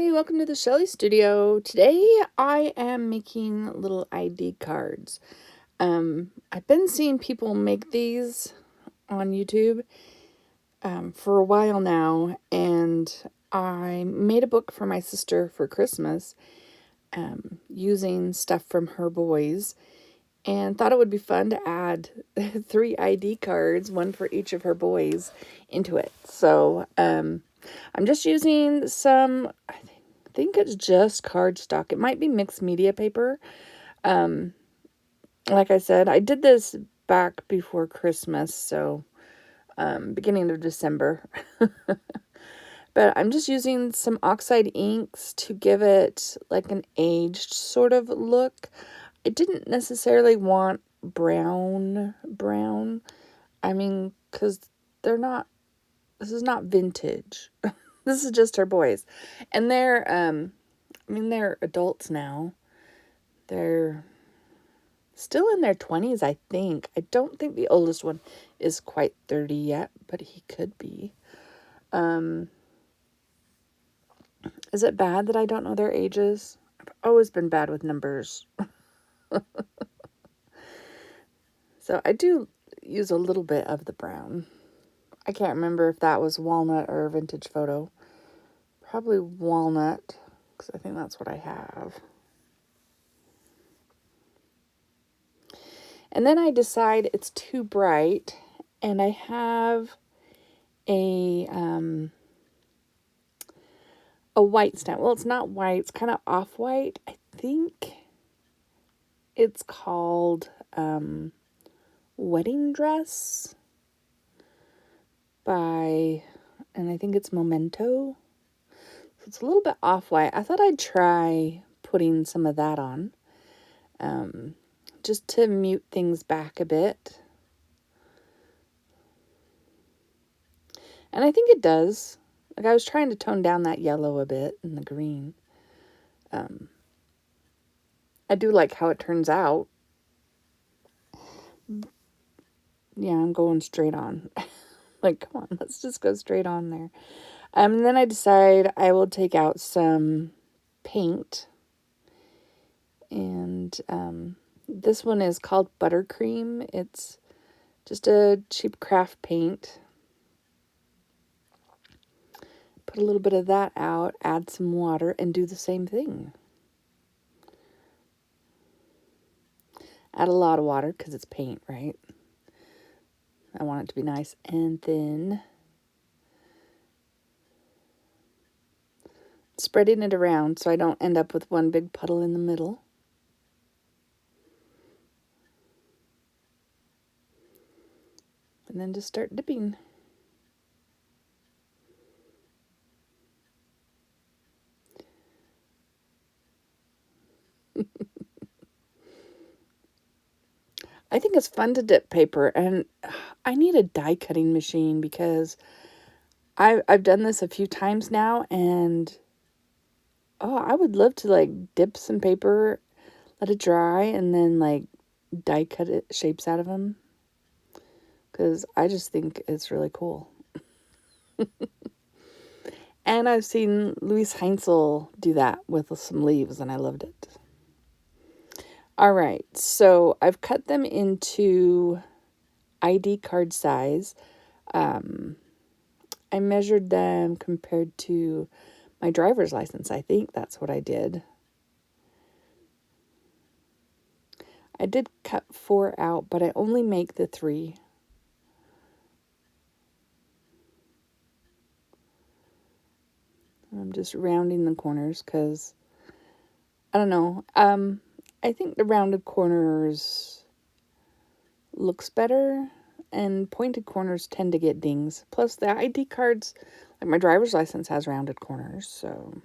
Hey, welcome to the Shelly Studio. Today I am making little ID cards. I've been seeing people make these on YouTube for a while now, and I made a book for my sister for Christmas using stuff from her boys, and thought it would be fun to add 3 ID cards, one for each of her boys, into it. So I'm just using some, I think it's just cardstock. It might be mixed media paper. Like I said, I did this back before Christmas, so beginning of December. But I'm just using some oxide inks to give it like an aged sort of look. I didn't necessarily want brown. I mean, because this is not vintage. This is just her boys. And they're adults now. They're still in their 20s, I think. I don't think the oldest one is quite 30 yet, but he could be. Is it bad that I don't know their ages? I've always been bad with numbers. So I do use a little bit of the brown. I can't remember if that was walnut or a vintage photo. Probably walnut, because I think that's what I have. And then I decide it's too bright, and I have a white stamp. Well, it's not white. It's kind of off-white. I think it's called Wedding Dress and I think it's Memento. So it's a little bit off-white. I thought I'd try putting some of that on, just to mute things back a bit. And I think it does. Like, I was trying to tone down that yellow a bit and the green. I do like how it turns out. Yeah, I'm going straight on. Like, come on, let's just go straight on there. And then I decide I will take out some paint. And this one is called Buttercream. It's just a cheap craft paint. Put a little bit of that out, add some water, and do the same thing. Add a lot of water because it's paint, right? I want it to be nice. And then spreading it around so I don't end up with one big puddle in the middle. And then just start dipping. I think it's fun to dip paper, and I need a die cutting machine because I've done this a few times now, and I would love to like dip some paper, let it dry, and then like die cut it shapes out of them, because I just think it's really cool. And I've seen Louise Heinzel do that with some leaves, and I loved it. All right, so I've cut them into ID card size. I measured them compared to my driver's license. I think that's what I did. I did cut 4 out, but I only make the 3. I'm just rounding the corners because, I don't know, I think the rounded corners looks better, and pointed corners tend to get dings. Plus, the ID cards, like my driver's license, has rounded corners, so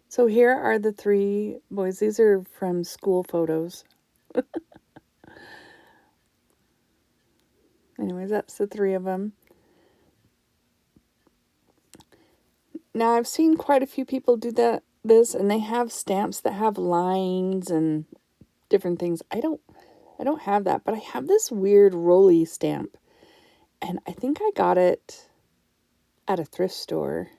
so here are the 3 boys. These are from school photos. Anyways, that's the 3 of them. Now, I've seen quite a few people do this, and they have stamps that have lines and different things. I don't have that, but I have this weird rolly stamp, and I think I got it at a thrift store.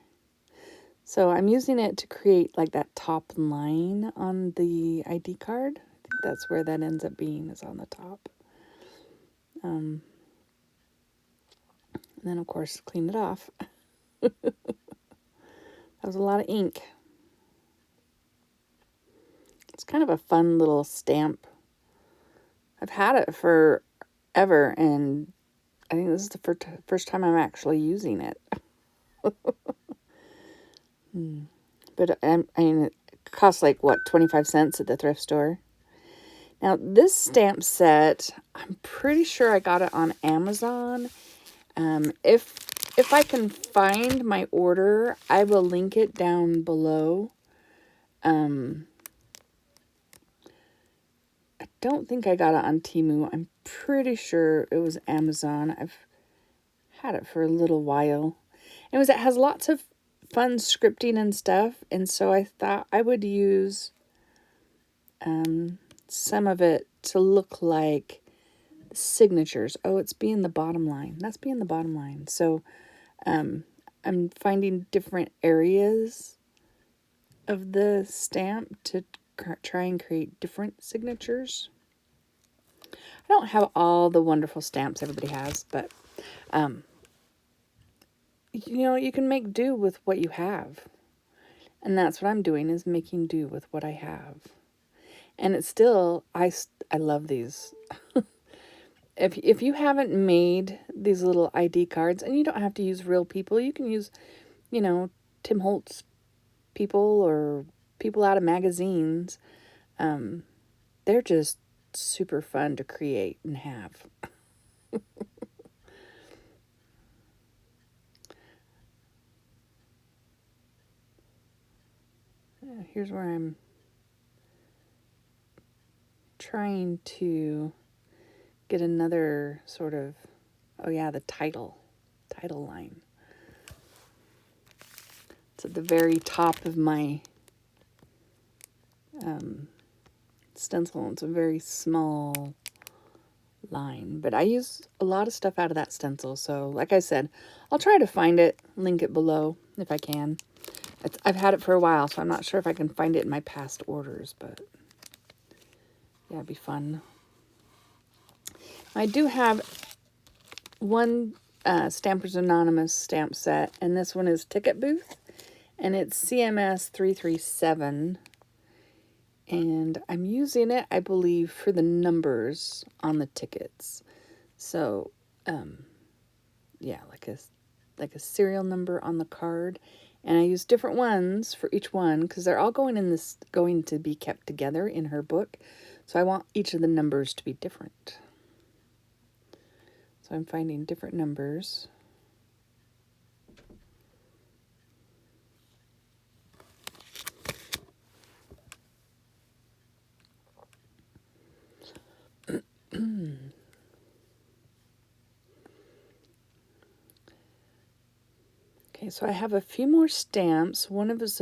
So I'm using it to create like that top line on the ID card. I think that's where that ends up being, is on the top. And then, of course, clean it off. That was a lot of ink. It's kind of a fun little stamp. I've had it forever, and I think this is the first time I'm actually using it. But I mean, it costs like, what, 25 cents at the thrift store? Now, this stamp set, I'm pretty sure I got it on Amazon. If I can find my order, I will link it down below. I don't think I got it on Temu. I'm pretty sure it was Amazon. I've had it for a little while. It has lots of fun scripting and stuff, and so I thought I would use some of it to look like signatures. Oh, it's being the bottom line. That's being the bottom line. So I'm finding different areas of the stamp to try and create different signatures. I don't have all the wonderful stamps everybody has, but you can make do with what you have. And that's what I'm doing, is making do with what I have. And it's still, I love these. If you haven't made these little ID cards, and you don't have to use real people, you can use, Tim Holtz people or people out of magazines. They're just super fun to create and have. Here's where I'm trying to get another sort of, the title line. It's at the very top of my stencil. It's a very small line, but I use a lot of stuff out of that stencil. So like I said, I'll try to find it, link it below if I can. I've had it for a while, so I'm not sure if I can find it in my past orders, but yeah, it'd be fun. I do have one Stampers Anonymous stamp set, and this one is Ticket Booth, and it's CMS 337, and I'm using it, I believe, for the numbers on the tickets. So, yeah, like a serial number on the card. And I use different ones for each one because they're all going to be kept together in her book. So I want each of the numbers to be different. So I'm finding different numbers. Okay, so I have a few more stamps. One is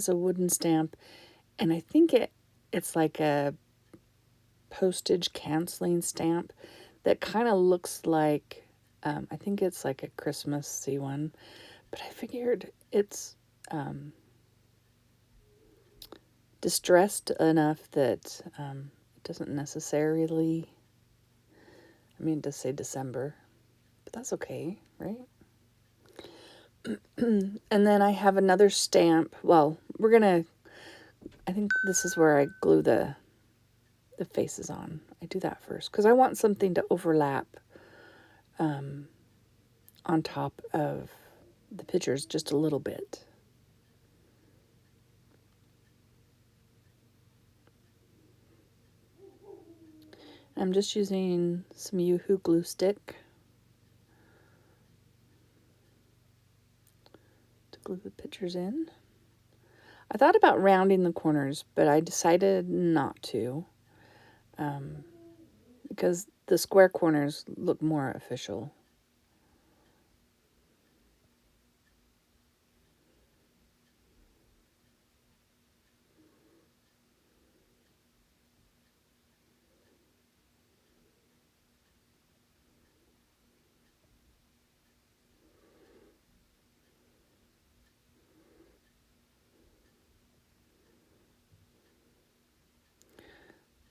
a wooden stamp, and I think it's like a postage canceling stamp that kind of looks like, I think it's like a Christmassy one, but I figured it's distressed enough that it doesn't necessarily, it does say December, but that's okay, right? And then I have another stamp. Well, I think this is where I glue the faces on. I do that first because I want something to overlap on top of the pictures just a little bit. I'm just using some Yoo-Hoo glue stick to glue the pictures in. I thought about rounding the corners, but I decided not to because the square corners look more official.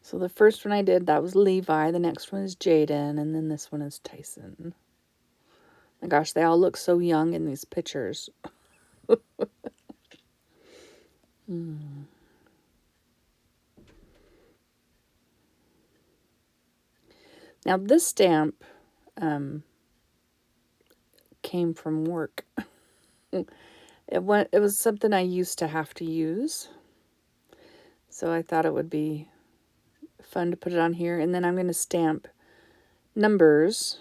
So the first one I did, that was Levi. The next one is Jaden. And then this one is Tyson. My gosh, they all look so young in these pictures. Now this stamp came from work. It was something I used to have to use. So I thought it would be fun to put it on here. And then I'm going to stamp numbers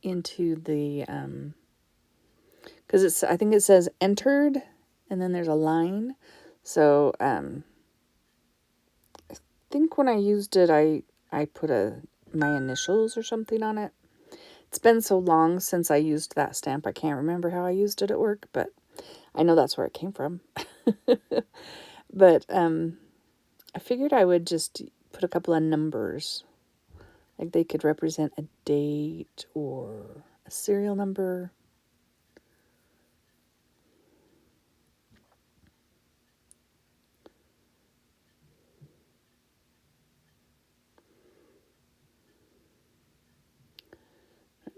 into the, because I think it says entered, and then there's a line. So I think when I used it, I put my initials or something on it. It's been so long since I used that stamp, I can't remember how I used it at work, but I know that's where it came from. But I figured I would just put a couple of numbers. Like they could represent a date or a serial number.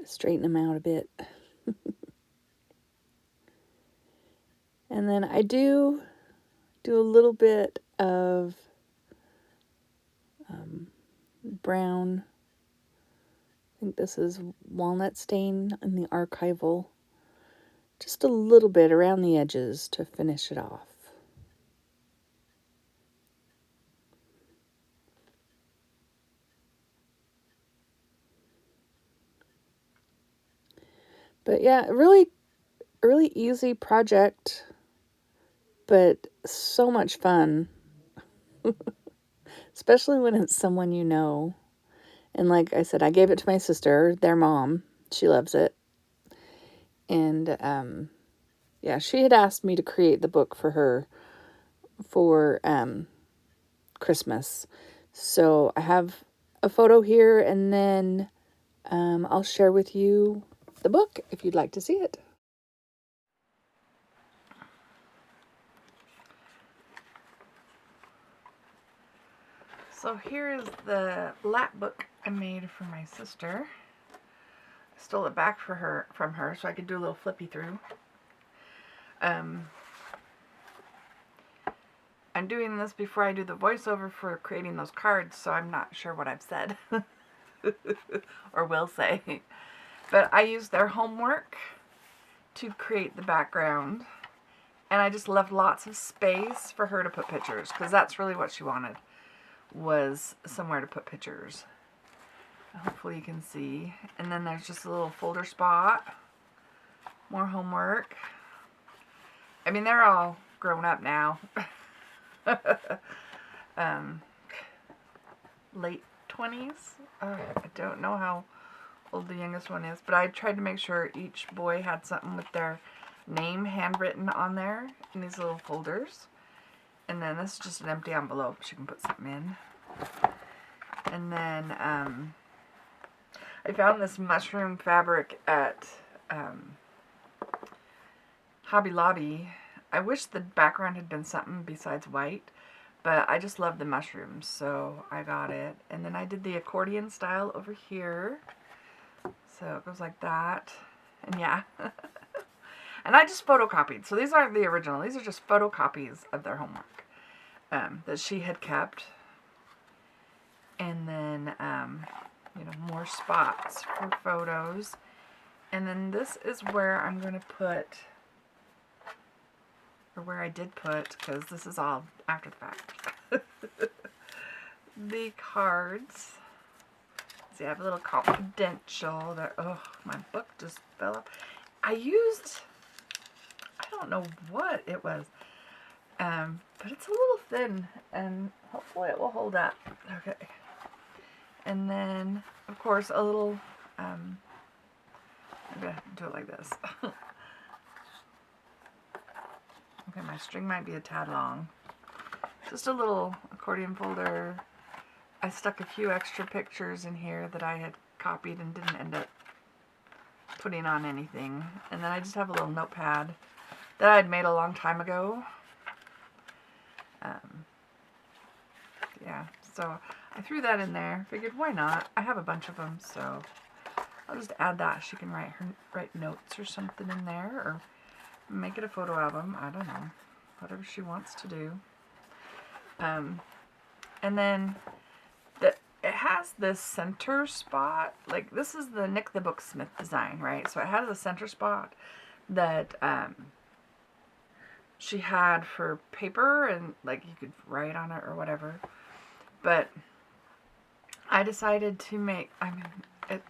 Straighten them out a bit. And then I do a little bit of brown. I think this is walnut stain in the archival. Just a little bit around the edges to finish it off. But yeah, really easy project, but so much fun. Especially when it's someone you know. And like I said, I gave it to my sister, their mom. She loves it. And yeah, she had asked me to create the book for her for Christmas. So I have a photo here, and then I'll share with you the book if you'd like to see it. So here's the Lapbook I made for my sister. I stole it back from her so I could do a little flippy through. I'm doing this before I do the voiceover for creating those cards, so I'm not sure what I've said or will say. But I used their homework to create the background, and I just left lots of space for her to put pictures, because that's really what she wanted, was somewhere to put pictures. Hopefully you can see. And then there's just a little folder spot. More homework. I mean, they're all grown up now. Late 20s. I don't know how old the youngest one is, but I tried to make sure each boy had something with their name handwritten on there in these little folders. And then this is just an empty envelope. She can put something in. And then I found this mushroom fabric at Hobby Lobby. I wish the background had been something besides white, but I just love the mushrooms, so I got it. And then I did the accordion style over here. So it goes like that. And yeah. And I just photocopied. So these aren't the original. These are just photocopies of their homework that she had kept. And then, you know, more spots for photos. And then this is where I'm going to put, or where I did put, because this is all after the fact, the cards. See, I have a little confidential there. Oh, my book just fell off. I don't know what it was, but it's a little thin, and hopefully it will hold up. Okay. And then, of course, a little, I'm going to do it like this. Okay, my string might be a tad long. Just a little accordion folder. I stuck a few extra pictures in here that I had copied and didn't end up putting on anything. And then I just have a little notepad that I had made a long time ago. Yeah. So I threw that in there. Figured, why not? I have a bunch of them, so I'll just add that. She can write notes or something in there, or make it a photo album. I don't know. Whatever she wants to do. And then it has this center spot. Like, this is the Nick the Booksmith design, right? So it has a center spot that she had for paper, and like you could write on it or whatever. But I decided to make, I mean,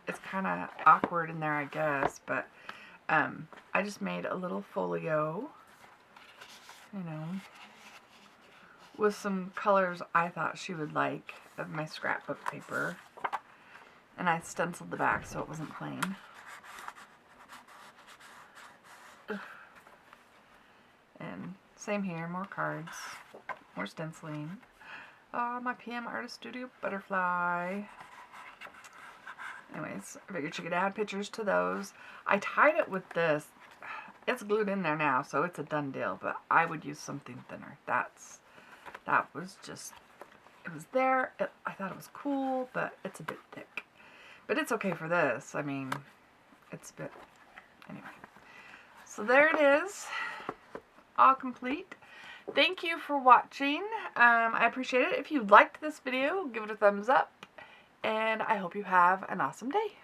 it's kind of awkward in there, I guess, but I just made a little folio, you know, with some colors I thought she would like of my scrapbook paper. And I stenciled the back so it wasn't plain. Ugh. And same here, more cards, more stenciling. Oh, my PM Artist Studio butterfly. Anyways, I figured she could add pictures to those. I tied it with this. It's glued in there now, so it's a done deal, but I would use something thinner. That was just, it was there. I thought it was cool, but it's a bit thick. But it's okay for this. I mean, it's a bit, anyway. So there it is, all complete. Thank you for watching. I appreciate it. If you liked this video, give it a thumbs up, and I hope you have an awesome day.